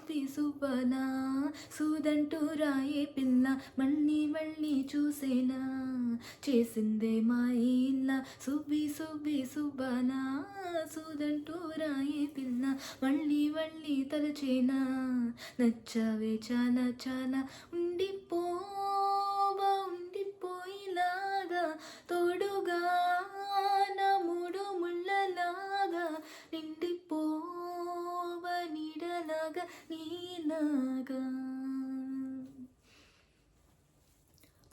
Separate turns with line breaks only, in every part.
సువ్వి సువ్వనా సూదంటూ రాయే పిల్ల మళ్ళీ మళ్ళీ చూసేనా చేసిందే మా ఇల్ల సువ్వి సువ్వి సువ్వనా సూదంటూ రాయే పిల్ల మళ్ళీ మళ్ళీ తలచేనా నచ్చావే చాలా చాలా ఉండిపోయిలాగా తోడుగా నా మూడు ముళ్ళలాగా నిండిపోవ నీడలాగా నీలాగా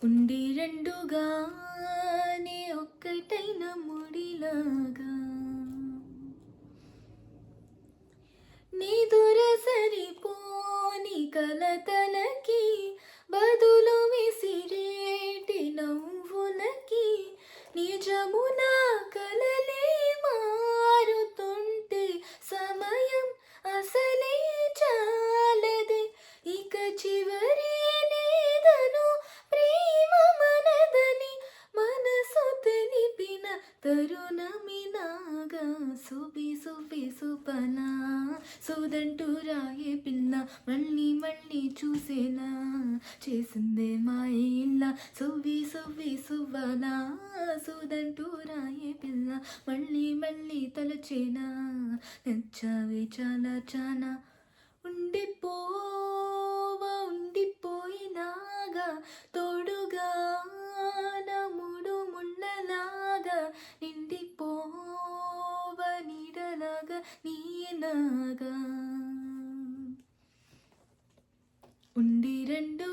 ఉండి రెండుగా నీ ఒక్కటైన ముడిలాగా నీ సరిపోని కలతలకి బదులు విసిరేటి నవ్వులకి నిజమున కలలే మారుతుంటే సమయం అసలే చాలదే ఇక చివరి నేదను ప్రేమ మనదని మనసు తెలిపిన తరుణమినాగా సుబి సుబి సుపనా సూదంటూ రాయే పిల్ల మళ్ళీ మళ్ళీ చూసేనా చేసిందే మా ఇల్ల సువ్వి సువ్వి సువ్వనా సూదంటూ రాయే పిల్ల మళ్ళీ మళ్ళీ తలచేనా నచ్చావే చాలా చాలా ఉండిపోయినాగా తోడుగా నా మూడు ముళ్ళలాగా నిండిపోవ నీడలాగా నీలాగా ఉండి రెండు